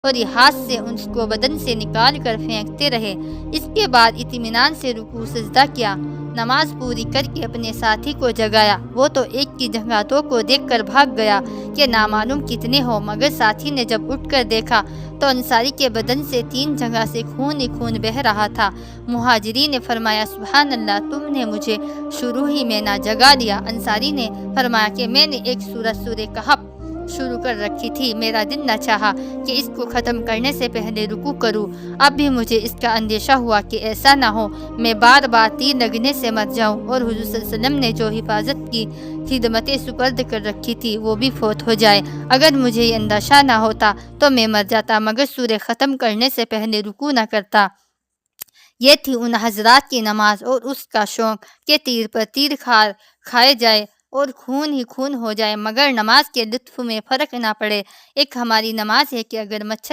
اور یہ ہاتھ سے اس کو بدن سے نکال کر پھینکتے رہے۔ اس کے بعد اطمینان سے رکوع سجدہ کیا، نماز پوری کر کے اپنے ساتھی کو جگایا۔ وہ تو ایک کی جگہ دو کو دیکھ کر بھاگ گیا کہ نامعلوم کتنے ہو، مگر ساتھی نے جب اٹھ کر دیکھا تو انصاری کے بدن سے 3 جگہ سے خون ہی خون بہہ رہا تھا۔ مہاجری نے فرمایا سبحان اللہ، تم نے مجھے شروع ہی میں نہ جگا دیا۔ انصاری نے فرمایا کہ میں نے ایک سورہ کہف شروع کر رکھی تھی، میرا دل نہ چاہا کہ اس کو ختم کرنے سے پہلے رکوع کروں۔ اب بھی مجھے اس کا اندیشہ ہوا کہ ایسا نہ ہو میں بار بار تیر لگنے سے مر جاؤں اور حضور صلی اللہ علیہ وسلم نے جو حفاظت کی خدمتیں سپرد کر رکھی تھی وہ بھی فوت ہو جائے۔ اگر مجھے یہ اندیشہ نہ ہوتا تو میں مر جاتا، مگر سورہ ختم کرنے سے پہلے رکوع نہ کرتا۔ یہ تھی ان حضرات کی نماز اور اس کا شوق کہ تیر پر تیر کھائے جائے اور خون ہی خون ہو جائے، مگر نماز کے لطف میں فرق نہ پڑے۔ ایک ہماری نماز ہے کہ اگر مچھر